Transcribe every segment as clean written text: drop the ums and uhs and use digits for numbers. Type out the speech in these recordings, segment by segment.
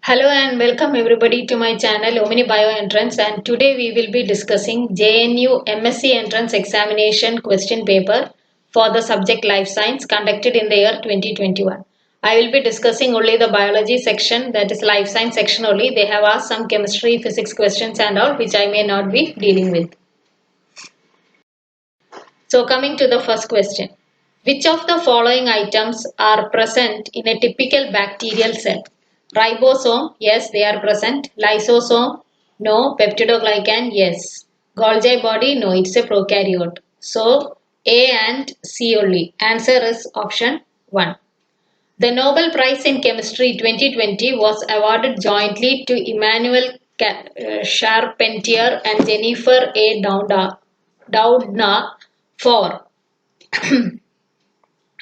Hello and welcome everybody to my channel Omni Bio Entrance, and today we will be discussing JNU MSc Entrance Examination question paper for the subject Life Science conducted in the year 2021. I will be discussing only the biology section, that is Life Science section only. They have asked some chemistry, physics questions and all which I may not be dealing with. So coming to the first question. Which of the following items are present in a typical bacterial cell? Ribosome, yes, they are present. Lysosome, no. Peptidoglycan, yes. Golgi body, no, it's a prokaryote. So, A and C only. Answer is option 1. The Nobel Prize in Chemistry 2020 was awarded jointly to Emmanuel Charpentier and Jennifer A. Doudna for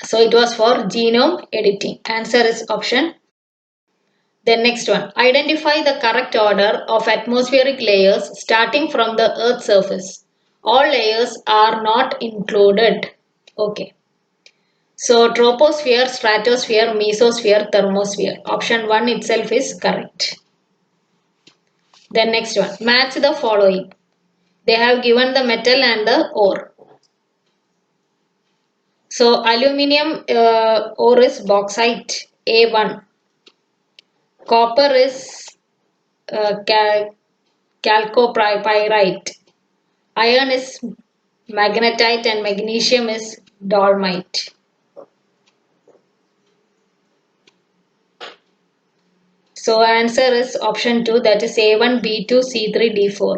so it was for genome editing. Answer is option. Then next one. Identify the correct order of atmospheric layers starting from the Earth's surface. All layers are not included. Okay. So troposphere, stratosphere, mesosphere, thermosphere. Option 1 itself is correct. Then next one. Match the following. They have given the metal and the ore. So aluminium ore is bauxite, A1. Copper is chalcopyrite. Iron is magnetite and magnesium is dolomite. So answer is option 2, that is A1, B2, C3, D4.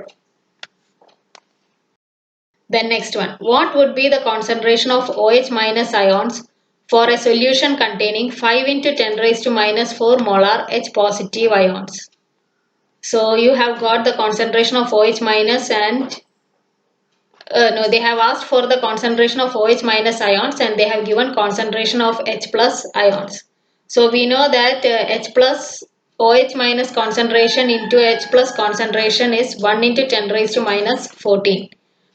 Then next one. What would be the concentration of OH minus ions for a solution containing 5 into 10 raised to minus 4 molar H positive ions? So you have got the concentration of OH minus and no, they have asked for the concentration of OH minus ions and they have given concentration of H plus ions. So we know that H plus OH minus concentration into H plus concentration is 1 into 10 raised to minus 14.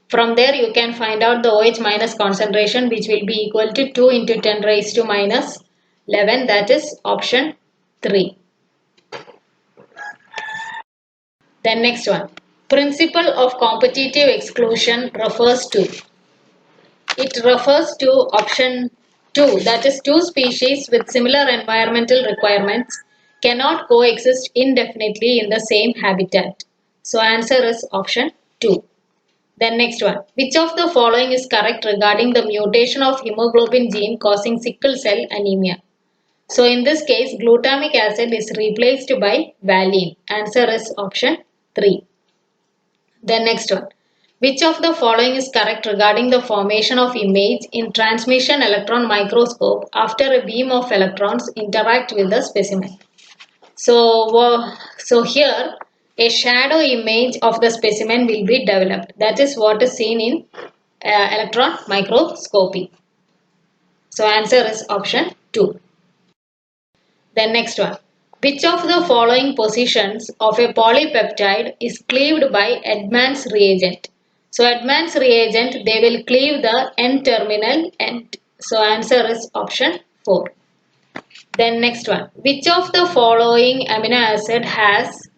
From there you can find out the OH minus concentration, which will be equal to 2 into 10 raised to minus 11, that is option 3. Then next one. Principle of competitive exclusion refers to. It refers to option 2, that is two species with similar environmental requirements cannot coexist indefinitely in the same habitat. So answer is option 2. Then next one. Which of the following is correct regarding the mutation of hemoglobin gene causing sickle cell anemia? So in this case, glutamic acid is replaced by valine. Answer is option 3. Then next one. Which of the following is correct regarding the formation of image in transmission electron microscope after a beam of electrons interact with the specimen? So here a shadow image of the specimen will be developed. That is what is seen in electron microscopy. So answer is option 2. Then next one. Which of the following positions of a polypeptide is cleaved by Edman's reagent? So Edman's reagent, they will cleave the N-terminal end. So answer is option 4. Then next one. Which of the following amino acid has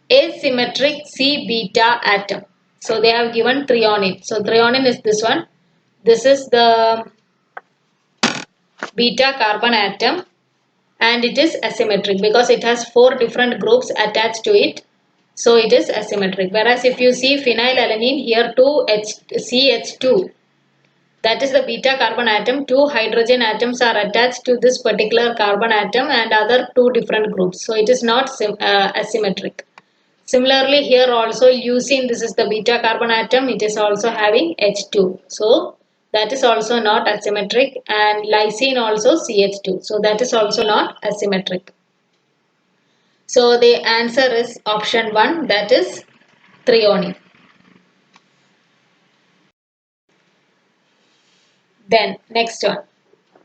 asymmetric C-beta atom? So they have given threonine. So threonine is this one. This is the beta carbon atom and it is asymmetric because it has 4 different groups attached to it. So it is asymmetric. Whereas if you see phenylalanine, here 2 CH2, that is the beta carbon atom, 2 hydrogen atoms are attached to this particular carbon atom and other 2 different groups. So it is not asymmetric. Similarly, here also leucine, this is the beta carbon atom, it is also having H2. So that is also not asymmetric, and lysine also CH2. So that is also not asymmetric. So the answer is option 1, that is threonine. Then next one.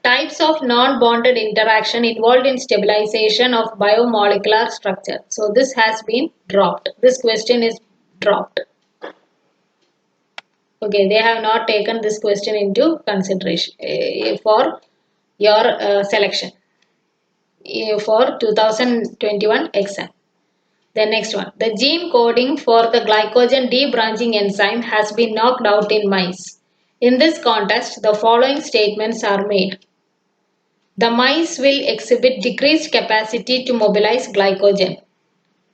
Types of non-bonded interaction involved in stabilization of biomolecular structure. So this has been dropped. This question is dropped. Okay, they have not taken this question into consideration for your selection for 2021 exam. Then next one. The gene coding for the glycogen debranching enzyme has been knocked out in mice. In this context, the following statements are made. The mice will exhibit decreased capacity to mobilize glycogen.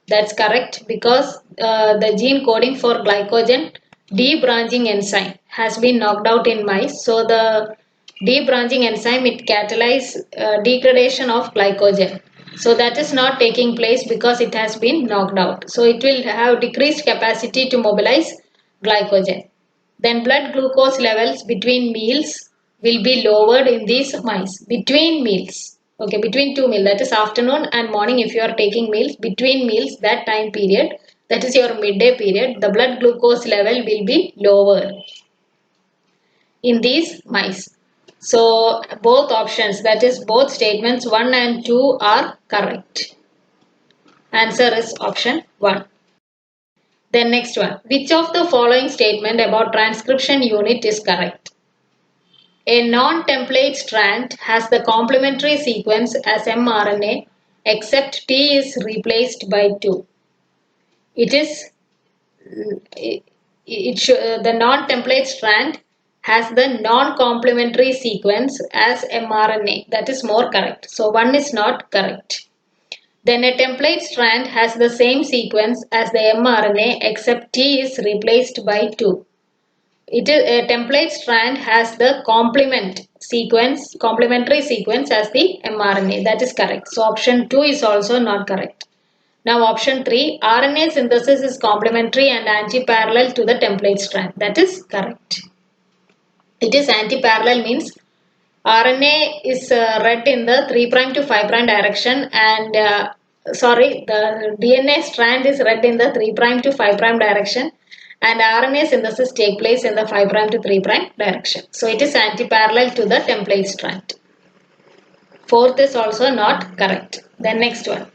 That's correct because the gene coding for glycogen debranching enzyme has been knocked out in mice. So the debranching enzyme, it catalyzes degradation of glycogen. So that is not taking place because it has been knocked out. So it will have decreased capacity to mobilize glycogen. Then blood glucose levels between meals will be lowered in these mice. Between meals. Okay, between two meals, that is afternoon and morning. If you are taking meals, between meals, that time period, that is your midday period, the blood glucose level will be lowered in these mice. So both options, that is both statements 1 and 2 are correct. Answer is option 1. Then next one. Which of the following statement about transcription unit is correct? A non-template strand has the complementary sequence as mRNA except T is replaced by 2. The non-template strand has the non-complementary sequence as mRNA. That is more correct. So 1 is not correct. Then a template strand has the same sequence as the mRNA except T is replaced by 2. A template strand has the complementary sequence as the mRNA. That is correct. So option 2 is also not correct. Now option 3, RNA synthesis is complementary and anti-parallel to the template strand. That is correct. It is anti-parallel means RNA is read in the 3' to 5' direction and the DNA strand is read in the 3' to 5' direction and RNA synthesis take place in the 5' to 3' direction. So it is anti-parallel to the template strand. Fourth is also not correct. Then next one.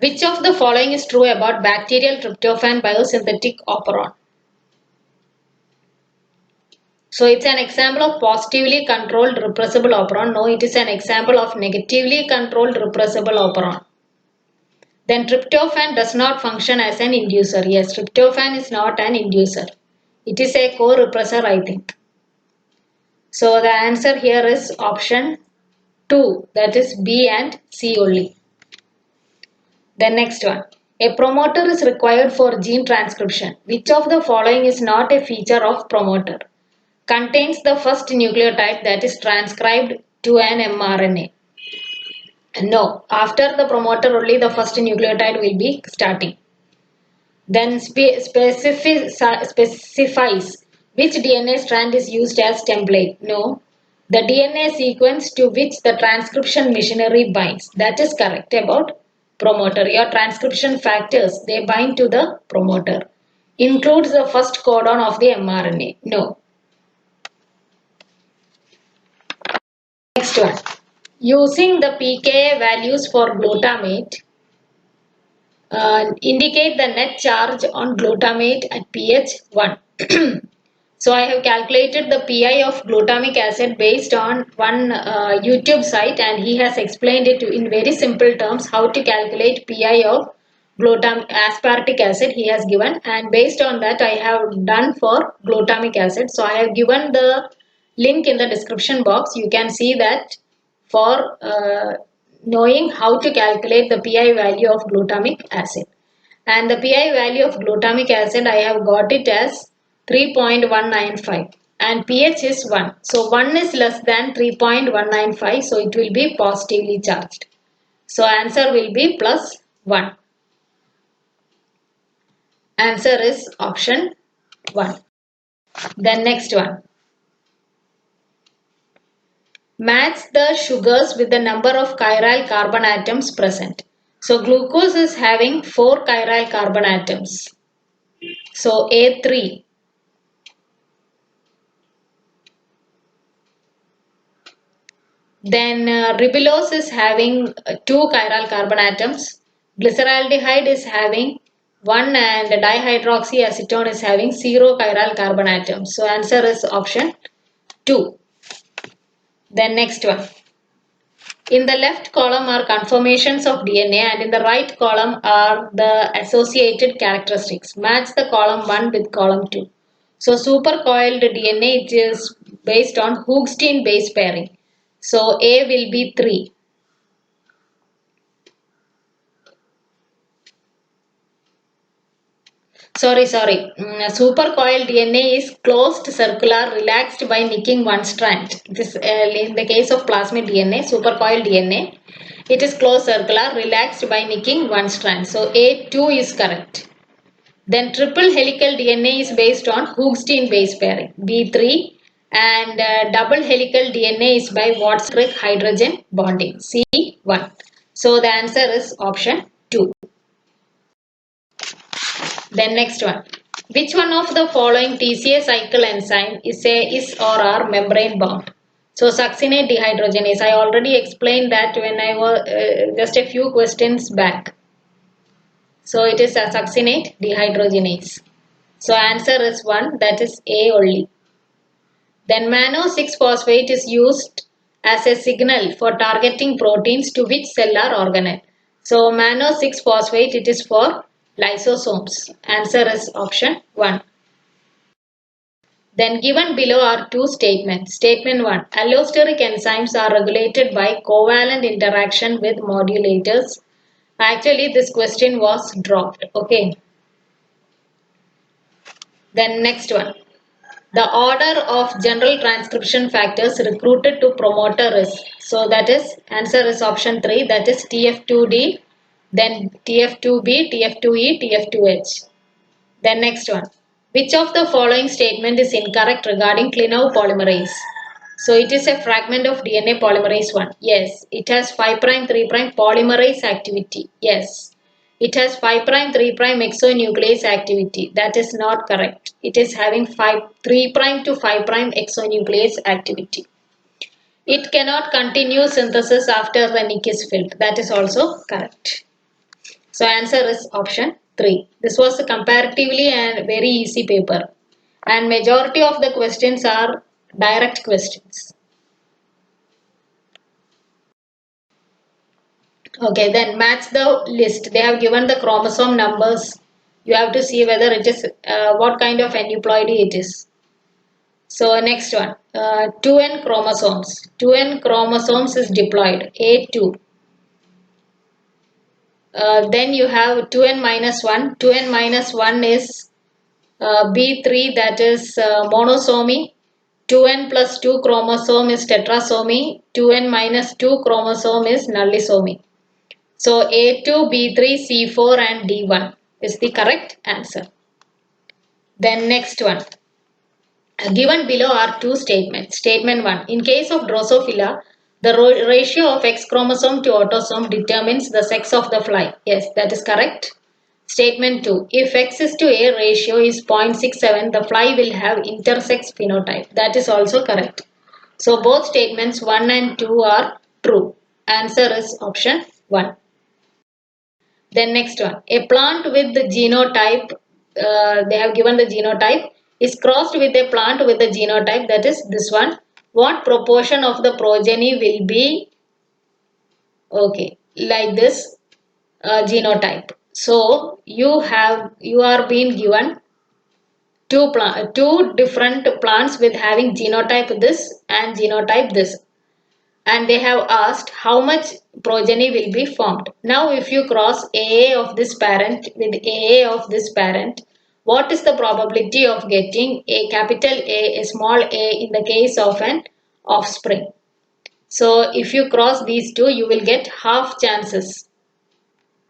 Which of the following is true about bacterial tryptophan biosynthetic operon? So it's an example of positively controlled repressible operon. No, it is an example of negatively controlled repressible operon. Then tryptophan does not function as an inducer. Yes, tryptophan is not an inducer. It is a co-repressor, I think. So the answer here is option 2. That is B and C only. Then next one. A promoter is required for gene transcription. Which of the following is not a feature of promoter? Contains the first nucleotide that is transcribed to an mRNA. No, after the promoter only the first nucleotide will be starting. Then specifies which DNA strand is used as template. No, the DNA sequence to which the transcription machinery binds. That is correct about promoter. Your transcription factors, they bind to the promoter. Includes the first codon of the mRNA. No. Next one. Using the pKa values for glutamate, indicate the net charge on glutamate at pH 1. So I have calculated the PI of glutamic acid based on one YouTube site, and he has explained it in very simple terms how to calculate PI of aspartic acid he has given, and based on that I have done for glutamic acid. So I have given the link in the description box. You can see that for knowing how to calculate the PI value of glutamic acid. And the PI value of glutamic acid I have got it as 3.195 and pH is 1. So 1 is less than 3.195, so it will be positively charged. So answer will be plus 1. Answer is option 1. Then next one. Match the sugars with the number of chiral carbon atoms present. So glucose is having 4 chiral carbon atoms. So A3. Then ribulose is having 2 chiral carbon atoms. Glyceraldehyde is having 1 and dihydroxyacetone is having 0 chiral carbon atoms. So answer is option 2. Then next one. In the left column are conformations of DNA and in the right column are the associated characteristics. Match the column 1 with column 2. So supercoiled DNA, it is based on Hoogsteen base pairing. So A will be 3. Sorry. Supercoiled DNA is closed circular relaxed by nicking one strand. This in the case of plasmid DNA, supercoiled DNA, it is closed circular relaxed by nicking one strand. So A2 is correct. Then triple helical DNA is based on Hoogsteen base pairing, B3, and double helical DNA is by Watt-Crick hydrogen bonding, C1. So the answer is option 2. Then next one. Which one of the following TCA cycle enzyme is or are membrane bound? So succinate dehydrogenase. I already explained that when I was just a few questions back. So it is a succinate dehydrogenase. So answer is 1, that is A only. Then mannose 6-phosphate is used as a signal for targeting proteins to which cell or organelle. So mannose 6-phosphate, it is for lysosomes. Answer is option 1. Then given below are two statements. Statement 1. Allosteric enzymes are regulated by covalent interaction with modulators. Actually this question was dropped. Okay. Then next one. The order of general transcription factors recruited to promoter is. So that is answer is option 3, that is TF2D, then TF2B, TF2E, TF2H. Then next one. Which of the following statement is incorrect regarding Clinow polymerase? So it is a fragment of DNA polymerase 1. Yes. It has 5' 3' polymerase activity. Yes. It has 5' 3' exonuclease activity. That is not correct. It is having 3' to 5' exonuclease activity. It cannot continue synthesis after the nick is filled. That is also correct. So answer is option 3. This was a comparatively and very easy paper. And majority of the questions are direct questions. Okay, then match the list. They have given the chromosome numbers. You have to see whether it is what kind of aneuploidy it is. So next one, 2n chromosomes. 2n chromosomes is diploid, A2. Then you have 2n minus 1. 2n minus 1 is B3, that is monosomy. 2n plus 2 chromosome is tetrasomy. 2n minus 2 chromosome is nullisomy. So A2, B3, C4 and D1 is the correct answer. Then next one. Given below are two statements. Statement 1. In case of Drosophila, the ratio of X chromosome to autosome determines the sex of the fly. Yes, that is correct. Statement 2. If X is to A ratio is 0.67, the fly will have intersex phenotype. That is also correct. So both statements 1 and 2 are true. Answer is option 1. Then next one. A plant with the genotype, they have given the genotype, is crossed with a plant with the genotype, that is this one. What proportion of the progeny will be, okay, like this genotype. So you are being given two different plants with having genotype this and genotype this, and they have asked how much progeny will be formed. Now if you cross AA of this parent with AA of this parent, what is the probability of getting a capital A small a in the case of an offspring? So if you cross these two, you will get half chances.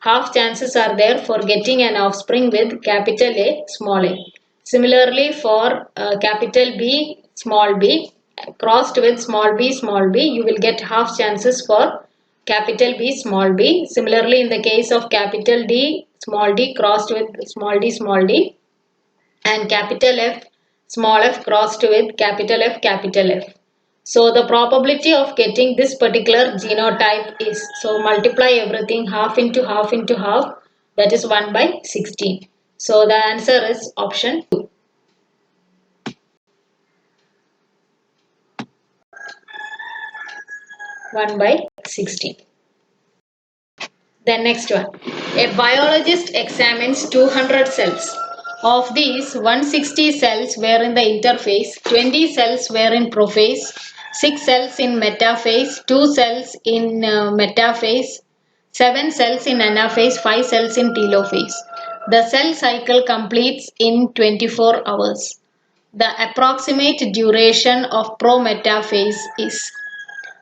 Half chances are there for getting an offspring with capital A small a. Similarly for capital B small b crossed with small b, you will get half chances for capital B small b. Similarly, in the case of capital D crossed with small d, and capital F small f crossed with capital F. So the probability of getting this particular genotype is, so multiply everything half into half into half, that is 1 by 16. So the answer is option 2. 1 by 16. Then next one. A biologist examines 200 cells. Of these, 160 cells were in the interphase, 20 cells were in prophase, 6 cells in metaphase, 2 cells in metaphase, 7 cells in anaphase, 5 cells in telophase. The cell cycle completes in 24 hours. The approximate duration of pro-metaphase is.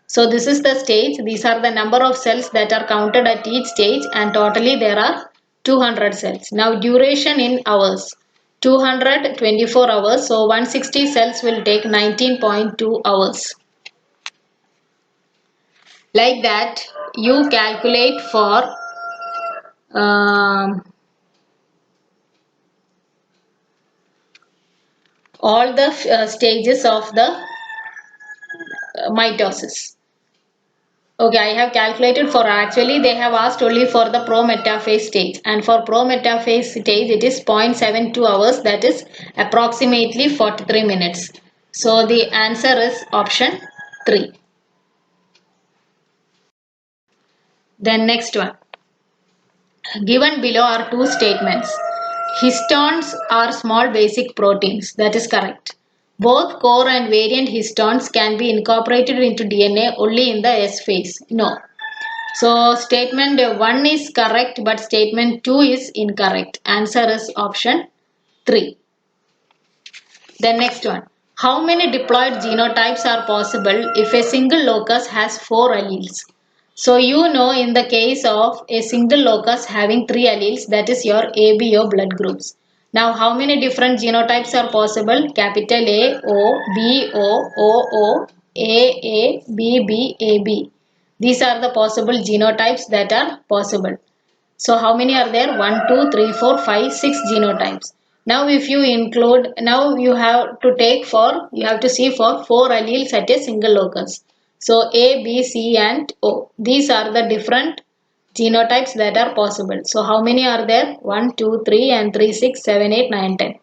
So this is the stage. These are the number of cells that are counted at each stage, and totally there are 200 cells. Now duration in hours. 224 hours. So 160 cells will take 19.2 hours. Like that you calculate for all the stages of the mitosis. Okay, I have calculated for, actually they have asked only for the pro-metaphase stage, and for pro-metaphase stage it is 0.72 hours, that is approximately 43 minutes. So the answer is option 3. Then next one. Given below are two statements. Histones are small basic proteins, that is correct. Both core and variant histones can be incorporated into DNA only in the S phase. No. So statement 1 is correct, but statement 2 is incorrect. Answer is option 3. Then next one. How many diploid genotypes are possible if a single locus has 4 alleles? So you know, in the case of a single locus having 3 alleles, that is your ABO blood groups. Now how many different genotypes are possible? Capital A, O, B, O, O, O, A, B, B, AB. These are the possible genotypes that are possible. So how many are there? 1, 2, 3, 4, 5, 6 genotypes. Now if you include, now you have to take for, you have to see for 4 alleles at a single locus. So A, B, C and O. These are the different genotypes that are possible. So how many are there? 1, 2, 3 and 3, 6, 7, 8, 9, 10.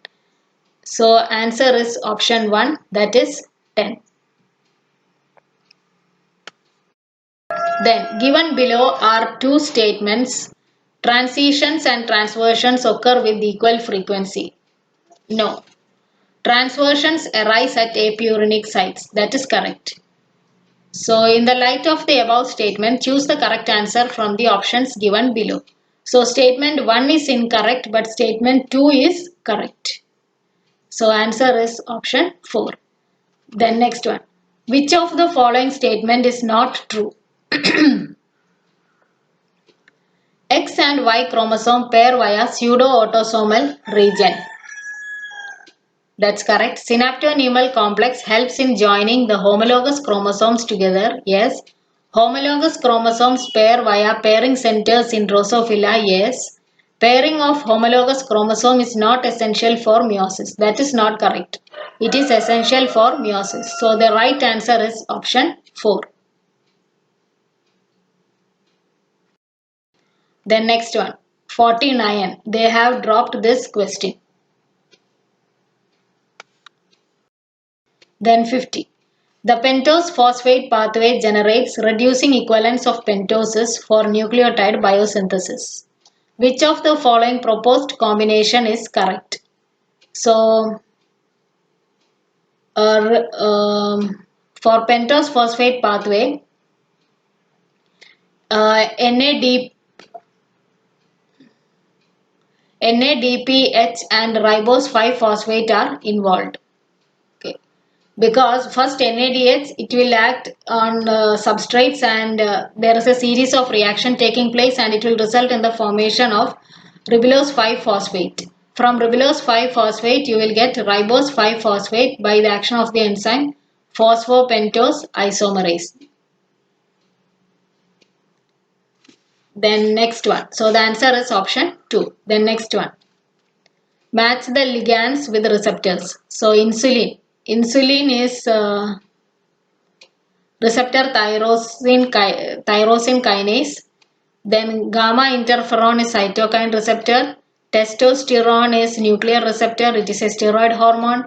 So answer is option 1, that is 10. Then given below are two statements. Transitions and transversions occur with equal frequency. No. Transversions arise at apurinic sites. That is correct. So in the light of the above statement, choose the correct answer from the options given below. So statement 1 is incorrect, but statement 2 is correct. So answer is option 4. Then next one. Which of the following statement is not true? X and Y chromosome pair via pseudo-autosomal region. That's correct. Synaptonemal complex helps in joining the homologous chromosomes together. Yes. Homologous chromosomes pair via pairing centers in Drosophila. Yes. Pairing of homologous chromosome is not essential for meiosis. That is not correct. It is essential for meiosis. So the right answer is option 4. Then next one. 49. They have dropped this question. Then 50. The pentose phosphate pathway generates reducing equivalents of pentoses for nucleotide biosynthesis. Which of the following proposed combination is correct? So, for pentose phosphate pathway, NADPH and ribose 5-phosphate are involved. Because first NADH, it will act on substrates, and there is a series of reaction taking place, and it will result in the formation of ribulose 5-phosphate. From ribulose 5-phosphate you will get ribose 5-phosphate by the action of the enzyme phosphopentose isomerase. Then next one. So the answer is option 2. Then next one. Match the ligands with receptors. So insulin. Insulin is receptor tyrosine kinase. Then gamma interferon is cytokine receptor. Testosterone is nuclear receptor. It is a steroid hormone.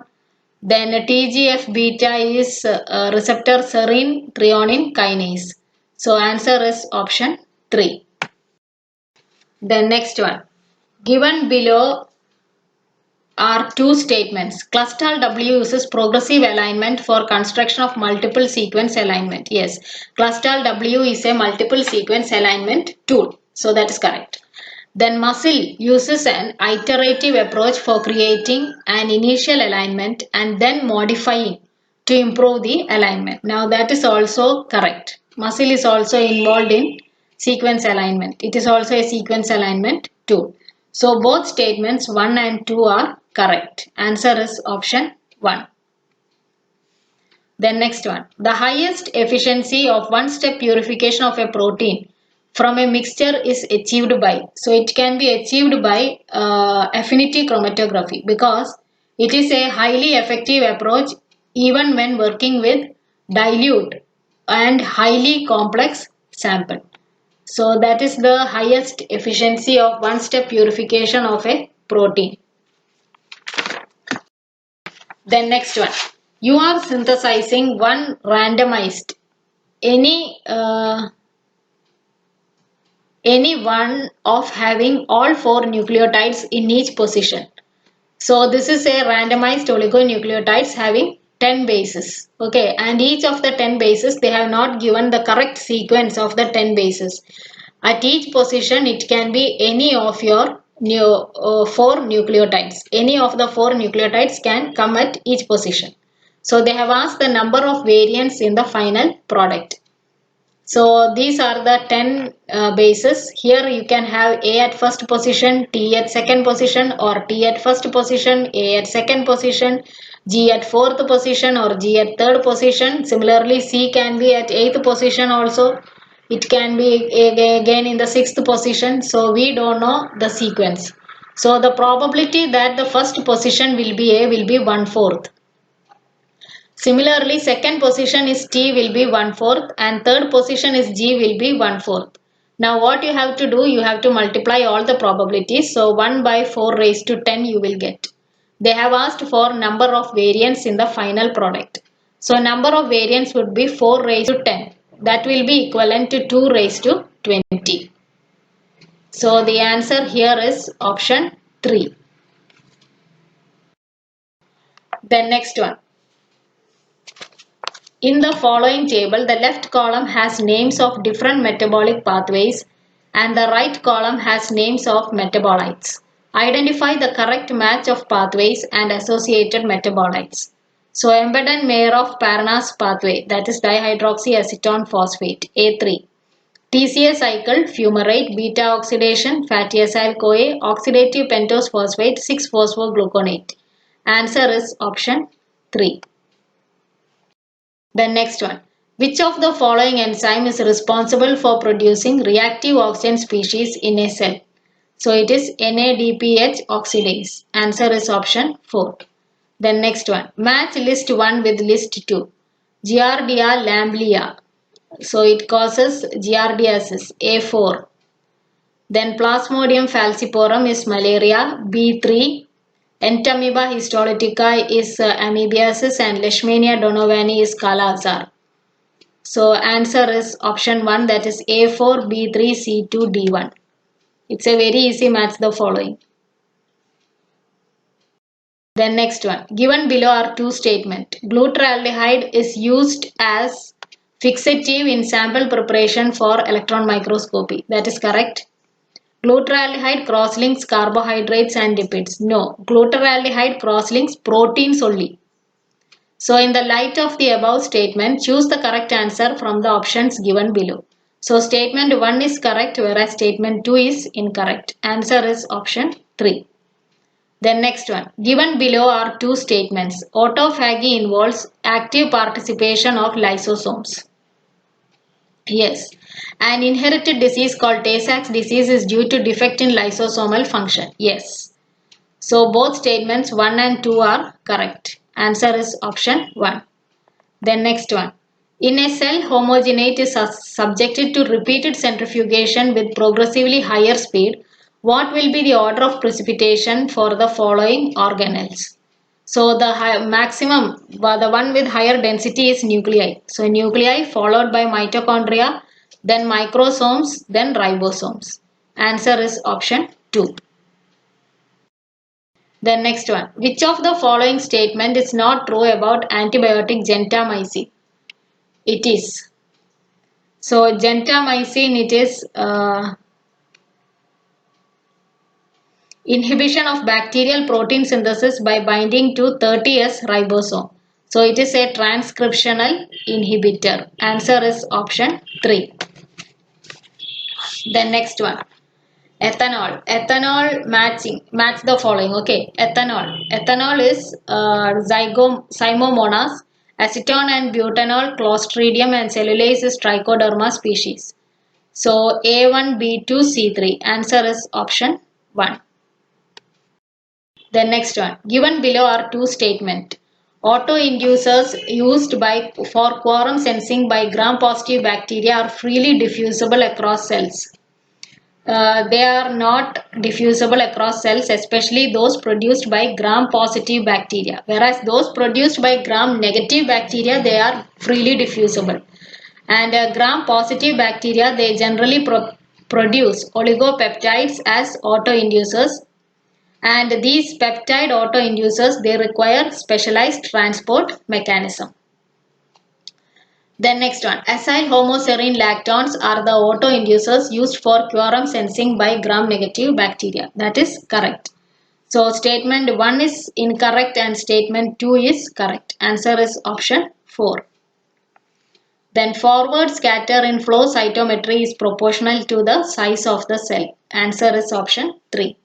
Then TGF beta is receptor serine threonine kinase. So answer is option 3. Then next one. Given below are two statements. Clustal W uses progressive alignment for construction of multiple sequence alignment. Yes, Clustal W is a multiple sequence alignment tool. So that is correct. Then muscle uses an iterative approach for creating an initial alignment and then modifying to improve the alignment. Now that is also correct. Muscle is also involved in sequence alignment. It is also a sequence alignment tool. So both statements 1 and 2 are correct. Answer is option 1. Then next one. The highest efficiency of one-step purification of a protein from a mixture is achieved by. So it can be achieved by affinity chromatography because it is a highly effective approach even when working with dilute and highly complex sample. So that is the highest efficiency of one-step purification of a protein. Then next one. You are synthesizing one randomized any one of having all 4 nucleotides in each position. So this is a randomized oligonucleotides having 10 bases. Okay, and each of the 10 bases they have not given the correct sequence of the 10 bases. At each position it can be any of your 4 nucleotides. Any of the 4 nucleotides can come at each position. So they have asked the number of variants in the final product. So these are the 10 bases. Here you can have A at first position, T at second position, or T at first position, A at second position, G at fourth position, or G at third position. Similarly, C can be at 8th position also. It can be again in the 6th position. So we don't know the sequence. So the probability that the first position will be A will be 1/4. Similarly, second position is T will be 1/4 and third position is G will be 1/4. Now what you have to do, you have to multiply all the probabilities. So 1 by 4 raised to 10 you will get. They have asked for number of variants in the final product. So number of variants would be 4 raised to 10. That will be equivalent to 2 raised to 20. So the answer here is option 3. Then next one. In the following table, the left column has names of different metabolic pathways and the right column has names of metabolites. Identify the correct match of pathways and associated metabolites. So, embedden Mayer of Parnas pathway, that is dihydroxyacetone phosphate, A3. TCA cycle, fumarate, beta oxidation, fatty acyl CoA, oxidative pentose phosphate, 6-phosphogluconate. Answer is option 3. The next one. Which of the following enzyme is responsible for producing reactive oxygen species in a cell? So it is NADPH oxidase. Answer is option 4. Then next one. Match list 1 with list 2. Giardia lamblia. So it causes giardiasis. A4. Then Plasmodium falciparum is malaria. B3. Entamoeba histolytica is amoebiasis and Leishmania donovani is Kala-Azar. So answer is option 1, that is A4, B3, C2, D1. It's a very easy match the following. Then next one. Given below are two statements. Glutaraldehyde is used as fixative in sample preparation for electron microscopy. That is correct. Glutaraldehyde cross-links carbohydrates and lipids. No, glutaraldehyde cross-links proteins only. So in the light of the above statement, choose the correct answer from the options given below. So statement 1 is correct whereas statement 2 is incorrect. Answer is option 3. Then next one. Given below are two statements. Autophagy involves active participation of lysosomes. Yes. An inherited disease called Tay-Sachs disease is due to defect in lysosomal function. Yes. So both statements 1 and 2 are correct. Answer is option 1. Then next one. In a cell, homogenate is subjected to repeated centrifugation with progressively higher speed. What will be the order of precipitation for the following organelles? So the maximum, the one with higher density is nuclei. So nuclei followed by mitochondria, then microsomes, then ribosomes. Answer is option 2. Then next one. Which of the following statement is not true about antibiotic gentamicin? It is. So gentamicin, it is inhibition of bacterial protein synthesis by binding to 30S ribosome. So it is a transcriptional inhibitor. Answer is option 3. Then next one. Ethanol. Ethanol match the following. Okay. Ethanol is Zymomonas, acetone and butanol, Clostridium, and cellulase is Trichoderma species. So A1, B2, C3. Answer is option 1. The next one. Given below are two statements. Autoinducers used for quorum sensing by gram-positive bacteria are freely diffusible across cells. They are not diffusible across cells, especially those produced by gram-positive bacteria. Whereas those produced by gram-negative bacteria, they are freely diffusible. And gram-positive bacteria, they generally produce oligopeptides as autoinducers. And these peptide autoinducers, they require specialized transport mechanism. Then next one, acyl homoserine lactones are the autoinducers used for quorum sensing by gram-negative bacteria. That is correct. So statement 1 is incorrect and statement 2 is correct. Answer is option 4. Then forward scatter in flow cytometry is proportional to the size of the cell. Answer is option 3.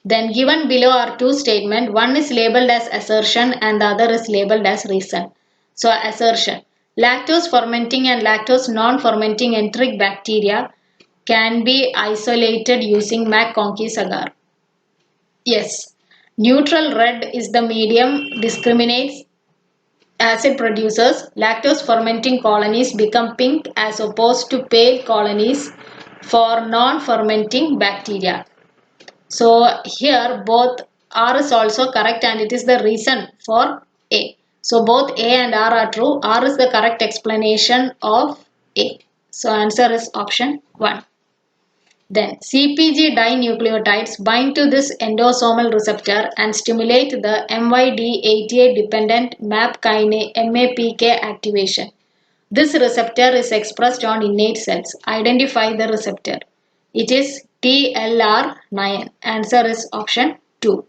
Then given below are two statements. One is labeled as assertion and the other is labeled as reason. So assertion. Lactose fermenting and lactose non-fermenting enteric bacteria can be isolated using McConkey's agar. Yes. Neutral red is the medium, discriminates acid producers. Lactose fermenting colonies become pink as opposed to pale colonies for non-fermenting bacteria. So here both R is also correct and it is the reason for A. So both A and R are true. R is the correct explanation of A. So answer is option 1. Then CPG dinucleotides bind to this endosomal receptor and stimulate the MYD88 dependent MAPK activation. This receptor is expressed on innate cells. Identify the receptor. It is TLR9. Answer is option 2.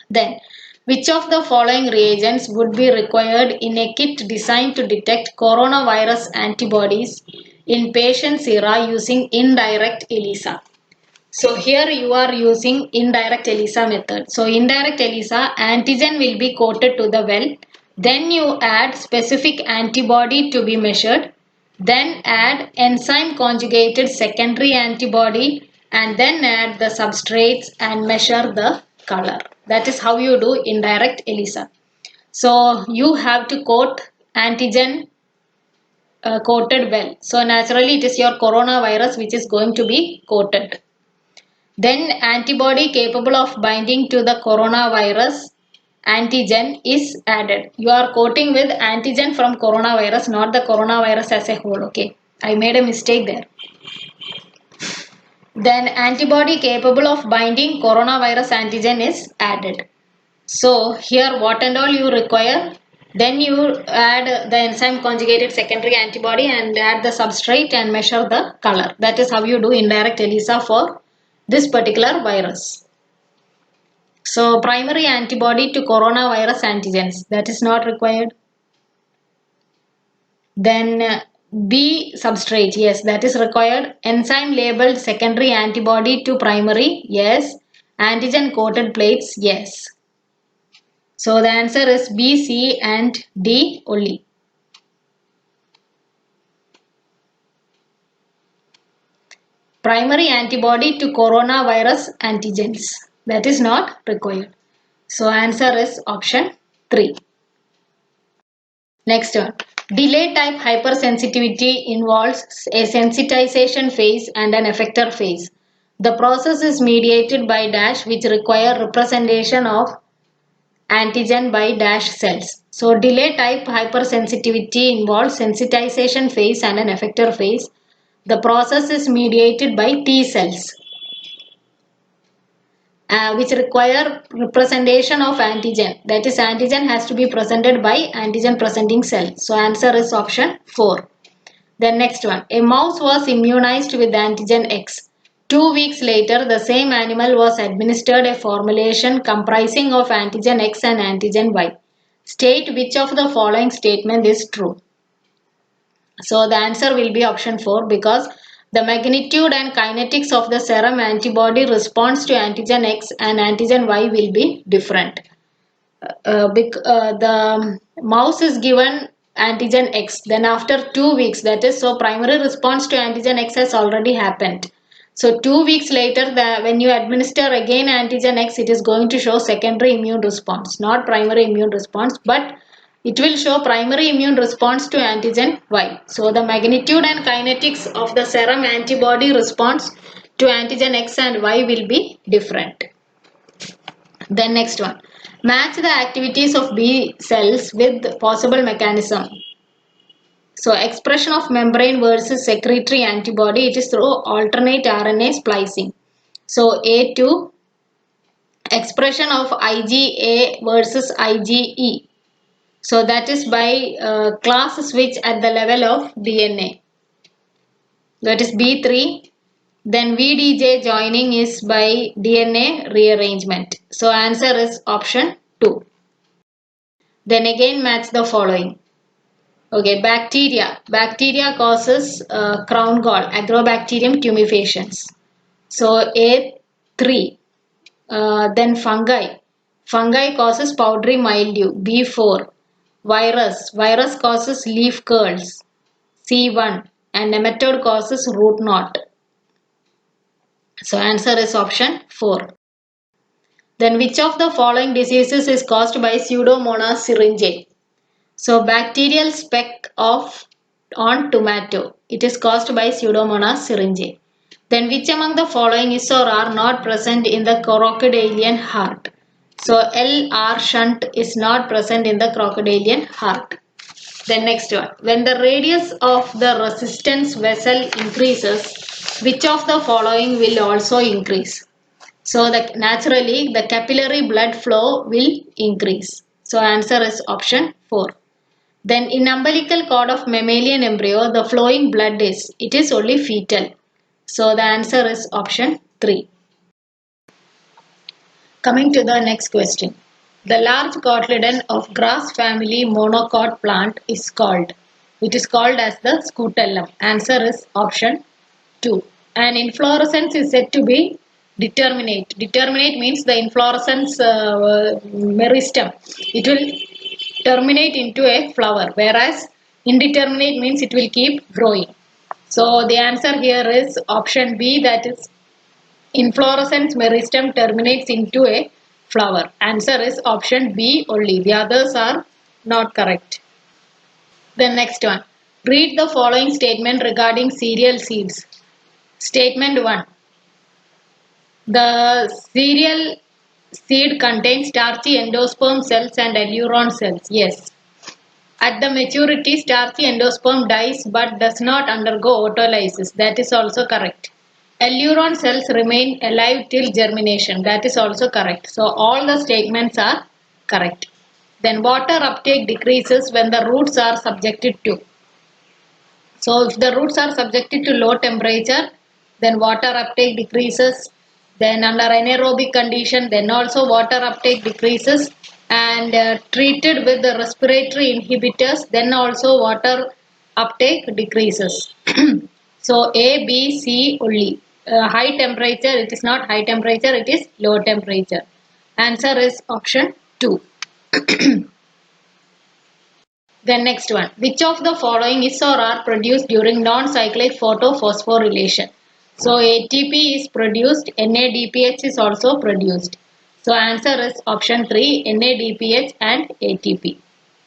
Then, which of the following reagents would be required in a kit designed to detect coronavirus antibodies in patient sera using indirect ELISA? So here you are using indirect ELISA method. So indirect ELISA, antigen will be coated to the well. Then you add specific antibody to be measured. Then add enzyme conjugated secondary antibody and then add the substrates and measure the color. That is how you do indirect ELISA. So you have to coat antigen coated well. So naturally it is your coronavirus which is going to be coated. Then antibody capable of binding to the coronavirus antigen is added. You are coating with antigen from coronavirus, not the coronavirus as a whole. Okay, I made a mistake there. Then antibody capable of binding coronavirus antigen is added. So here what and all you require? Then you add the enzyme conjugated secondary antibody and add the substrate and measure the color. That is how you do indirect ELISA for this particular virus. So primary antibody to coronavirus antigens, that is not required. Then B substrate, yes, that is required. Enzyme labeled secondary antibody to primary, yes. Antigen coated plates, yes. So the answer is B, C and D only. Primary antibody to coronavirus antigens, that is not required. So answer is option 3. Next one. Delay type hypersensitivity involves a sensitization phase and an effector phase. The process is mediated by dash which require representation of antigen by dash cells. So delay type hypersensitivity involves sensitization phase and an effector phase. The process is mediated by T cells, which require representation of antigen. That is, antigen has to be presented by antigen presenting cell. So answer is option 4. Then next one. A mouse was immunized with antigen X. 2 weeks later, the same animal was administered a formulation comprising of antigen X and antigen Y. State which of the following statement is true. So the answer will be option 4, because the magnitude and kinetics of the serum antibody response to antigen X and antigen Y will be different. The mouse is given antigen X, then after 2 weeks, that is, so primary response to antigen X has already happened. So 2 weeks later, when you administer again antigen X, it is going to show secondary immune response, not primary immune response, but it will show primary immune response to antigen Y. So the magnitude and kinetics of the serum antibody response to antigen X and Y will be different. Then next one. Match the activities of B cells with possible mechanism. So expression of membrane versus secretory antibody, it is through alternate RNA splicing. So A2, expression of IgA versus IgE. So that is by class switch at the level of DNA. That is B3. Then VDJ joining is by DNA rearrangement. So answer is option 2. Then again match the following. Okay, bacteria. Bacteria causes crown gall, Agrobacterium tumefaciens. So A3. Then fungi. Fungi causes powdery mildew, B4. Virus causes leaf curls, C1. And nematode causes root knot. So answer is option 4. Then which of the following diseases is caused by Pseudomonas syringae? So bacterial speck on tomato. It is caused by Pseudomonas syringae. Then which among the following is or are not present in the crocodilian heart? So LR shunt is not present in the crocodilian heart. Then next one. When the radius of the resistance vessel increases, which of the following will also increase? So naturally the capillary blood flow will increase. So answer is option 4. Then in umbilical cord of mammalian embryo, the flowing blood is only fetal. So the answer is option 3. Coming to the next question. The large cotyledon of grass family monocot plant is called. It is called as the scutellum. Answer is option 2. And inflorescence is said to be determinate. Determinate means the inflorescence meristem. It will terminate into a flower, whereas indeterminate means it will keep growing. So the answer here is option B, that is inflorescence meristem terminates into a flower. Answer is option B only. The others are not correct. The next one. Read the following statement regarding cereal seeds. Statement 1. The cereal seed contains starchy endosperm cells and aleuron cells. Yes. At the maturity, starchy endosperm dies but does not undergo autolysis. That is also correct. Aleuron cells remain alive till germination. That is also correct. So all the statements are correct. Then water uptake decreases when the roots are subjected to. So if the roots are subjected to low temperature, then water uptake decreases. Then under anaerobic condition, then also water uptake decreases. And treated with the respiratory inhibitors, then also water uptake decreases. So A, B, C only. High temperature, it is not high temperature, it is low temperature. Answer is option 2. Then next one. Which of the following is or are produced during non-cyclic photophosphorylation? So ATP is produced, NADPH is also produced. So answer is option 3, NADPH and ATP.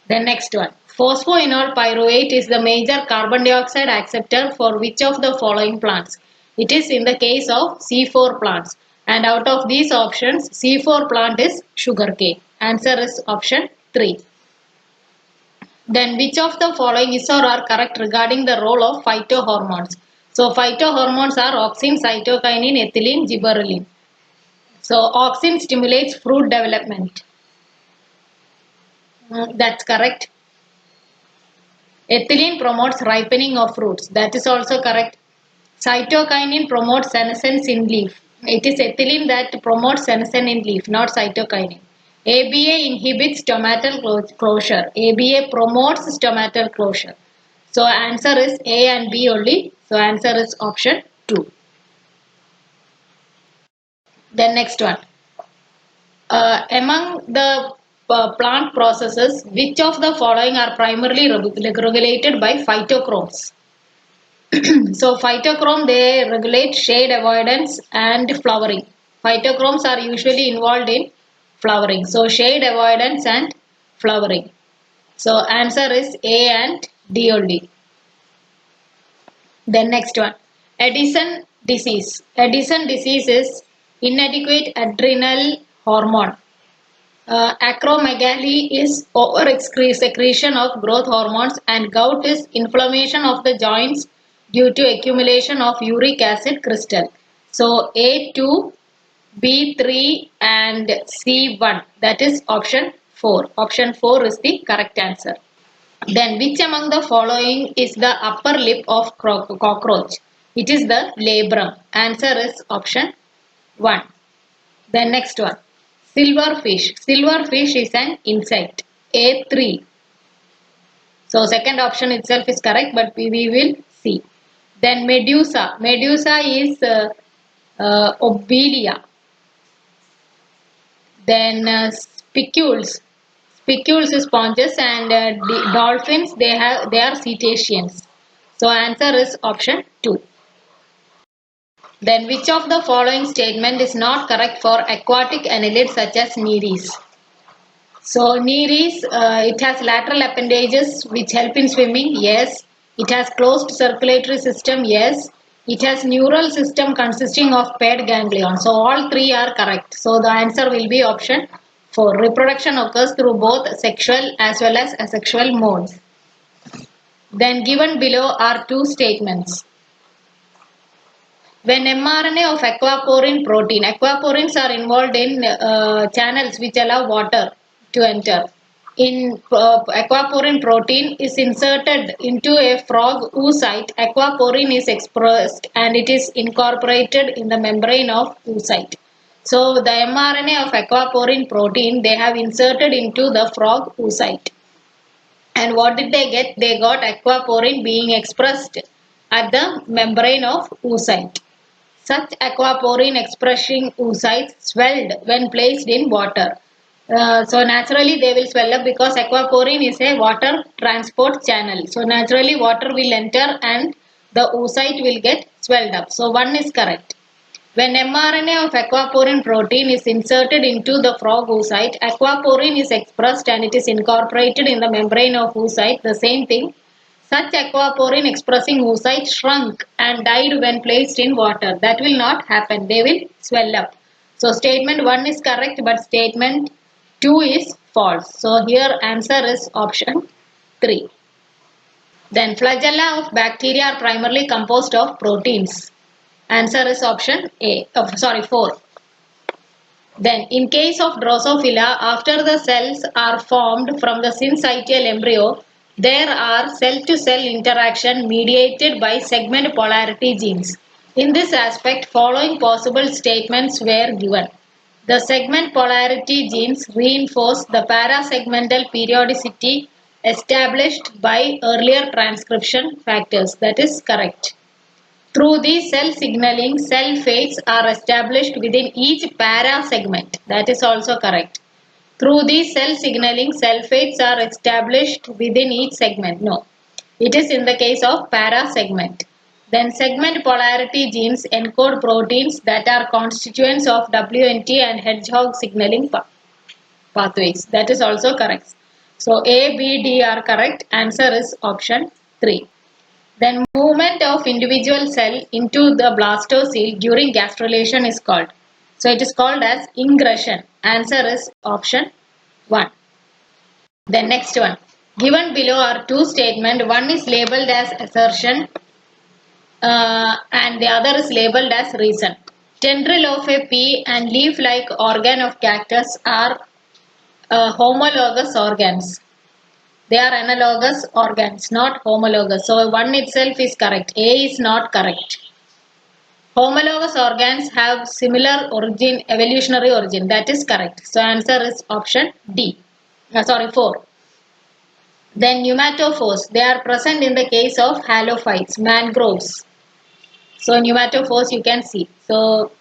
Then next one. Phosphoenol pyruvate is the major carbon dioxide acceptor for which of the following plants? It is in the case of C4 plants. And out of these options, C4 plant is sugarcane. Answer is option 3. Then which of the following is or are correct regarding the role of phytohormones? So phytohormones are auxin, cytokinin, ethylene, gibberellin. So auxin stimulates fruit development. That's correct. Ethylene promotes ripening of fruits. That is also correct. Cytokinin promotes senescence in leaf. It is ethylene that promotes senescence in leaf, not cytokinin. ABA inhibits stomatal closure. ABA promotes stomatal closure. So answer is A and B only. So answer is option 2. Then next one. Among the plant processes, which of the following are primarily regulated by phytochromes? So phytochrome, they regulate shade avoidance and flowering. Phytochromes are usually involved in flowering. So shade avoidance and flowering. So answer is A and D only. Then next one. Addison disease. Addison disease is inadequate adrenal hormone. Acromegaly is over-excretion of growth hormones, and gout is inflammation of the joints due to accumulation of uric acid crystal. So A2, B3 and C1, that is option 4. Option 4 is the correct answer. Then which among the following is the upper lip of cockroach? It is the labrum. Answer is option 1. Then next one. Silverfish. Silverfish is an insect. A3. So second option itself is correct, but we will see. Then medusa. Medusa is obelia. Then spicules. Spicules is sponges, and dolphins, they are cetaceans. So answer is option 2. Then which of the following statement is not correct for aquatic annelids such as nereis? So nereis, it has lateral appendages which help in swimming. Yes. It has closed circulatory system. Yes. It has neural system consisting of paired ganglion. So all 3 are correct. So the answer will be option 4. Reproduction occurs through both sexual as well as asexual modes. Then given below are 2 statements. When mRNA of aquaporine protein, aquaporins are involved in channels which allow water to enter. In aquaporine protein is inserted into a frog oocyte, aquaporine is expressed and it is incorporated in the membrane of oocyte. So the mRNA of aquaporine protein, they have inserted into the frog oocyte. And what did they get? They got aquaporine being expressed at the membrane of oocyte. Such aquaporine expressing oocytes swelled when placed in water. So naturally they will swell up because aquaporine is a water transport channel. So naturally water will enter and the oocyte will get swelled up. So 1 is correct. When mRNA of aquaporine protein is inserted into the frog oocyte, aquaporine is expressed and it is incorporated in the membrane of oocyte. The same thing. Such aquaporine expressing oocyte shrunk and died when placed in water. That will not happen. They will swell up. So statement 1 is correct, but statement 2 is false. So here answer is option 3. Then flagella of bacteria are primarily composed of proteins. Answer is option 4. Then in case of Drosophila, after the cells are formed from the syncytial embryo, there are cell-to-cell interaction mediated by segment polarity genes. In this aspect, following possible statements were given. The segment polarity genes reinforce the parasegmental periodicity established by earlier transcription factors. That is correct. Through these cell signaling, cell fates are established within each parasegment. That is also correct. Through these cell signaling, cell fates are established within each segment. No, it is in the case of parasegment. Then segment polarity genes encode proteins that are constituents of WNT and hedgehog signaling pathways. That is also correct. So A, B, D are correct. Answer is option 3. Then movement of individual cell into the blastocele during gastrulation is called. So it is called as ingression. Answer is option 1. Then next one. Given below are two statements. One is labeled as assertion and the other is labeled as reason. Tendril of a pea and leaf-like organ of cactus are homologous organs. They are analogous organs, not homologous. So 1 itself is correct. A is not correct. Homologous organs have similar origin, evolutionary origin. That is correct. So answer is option D. 4. Then pneumatophores. They are present in the case of halophytes, mangroves. So pneumatophores you can see. So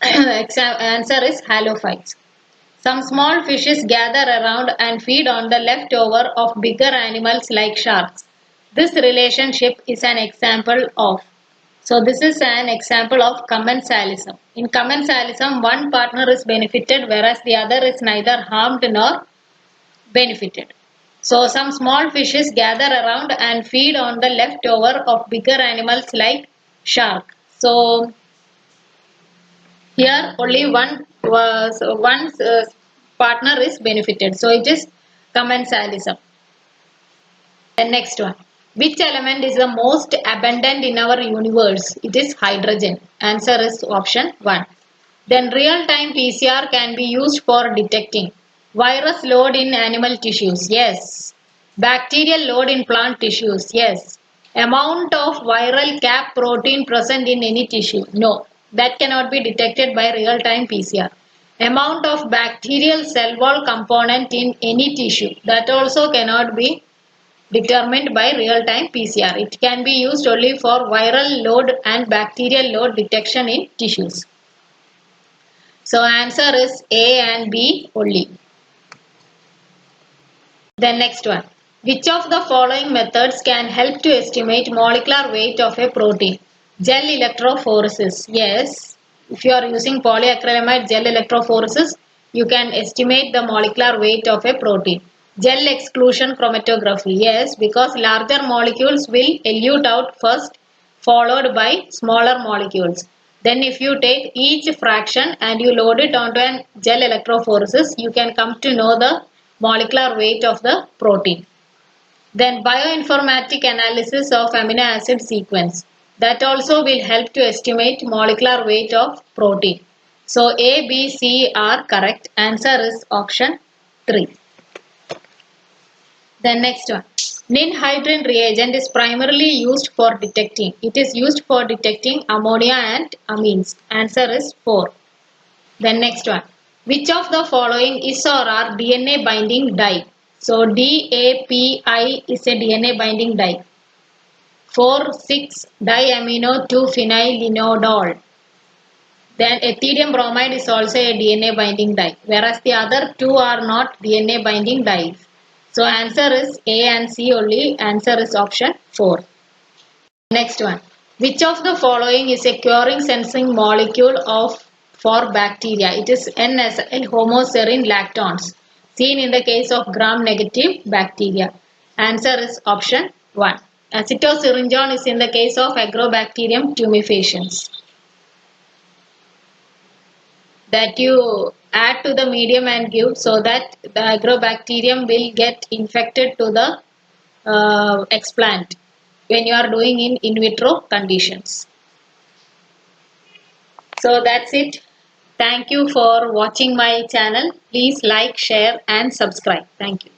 answer is halophytes. Some small fishes gather around and feed on the leftover of bigger animals like sharks. This relationship is an example of. So this is an example of commensalism. In commensalism, one partner is benefited whereas the other is neither harmed nor benefited. So some small fishes gather around and feed on the leftover of bigger animals like shark. So here only one partner is benefited. So it is commensalism. The next one. Which element is the most abundant in our universe? It is hydrogen. Answer is option 1. Then real-time PCR can be used for detecting virus load in animal tissues. Yes. Bacterial load in plant tissues. Yes. Amount of viral cap protein present in any tissue. No. That cannot be detected by real-time PCR. Amount of bacterial cell wall component in any tissue. That also cannot be determined by real-time PCR. It can be used only for viral load and bacterial load detection in tissues. So answer is A and B only. Then next one. Which of the following methods can help to estimate molecular weight of a protein? Gel electrophoresis. Yes. If you are using polyacrylamide gel electrophoresis, you can estimate the molecular weight of a protein. Gel exclusion chromatography. Yes, because larger molecules will elute out first, followed by smaller molecules. Then if you take each fraction and you load it onto a gel electrophoresis, you can come to know the molecular weight of the protein. Then bioinformatic analysis of amino acid sequence. That also will help to estimate molecular weight of protein. So A, B, C are correct. Answer is option 3. Then next one. Ninhydrin reagent is primarily used for detecting. It is used for detecting ammonia and amines. Answer is 4. Then next one. Which of the following is or are DNA binding dye? So DAPI is a DNA binding dye. 4,6-diamino-2-phenylenediol. Then ethidium bromide is also a DNA binding dye, whereas the other two are not DNA binding dyes. So answer is A and C only. Answer is option 4. Next one. Which of the following is a curing sensing molecule for bacteria? It is N-acyl homoserine lactons, seen in the case of gram-negative bacteria. Answer is option 1. Acetosyringone is in the case of Agrobacterium tumefaciens. That you add to the medium and give so that the agrobacterium will get infected to the explant when you are doing in vitro conditions. So that's it. Thank you for watching my channel. Please like, share and subscribe. Thank you.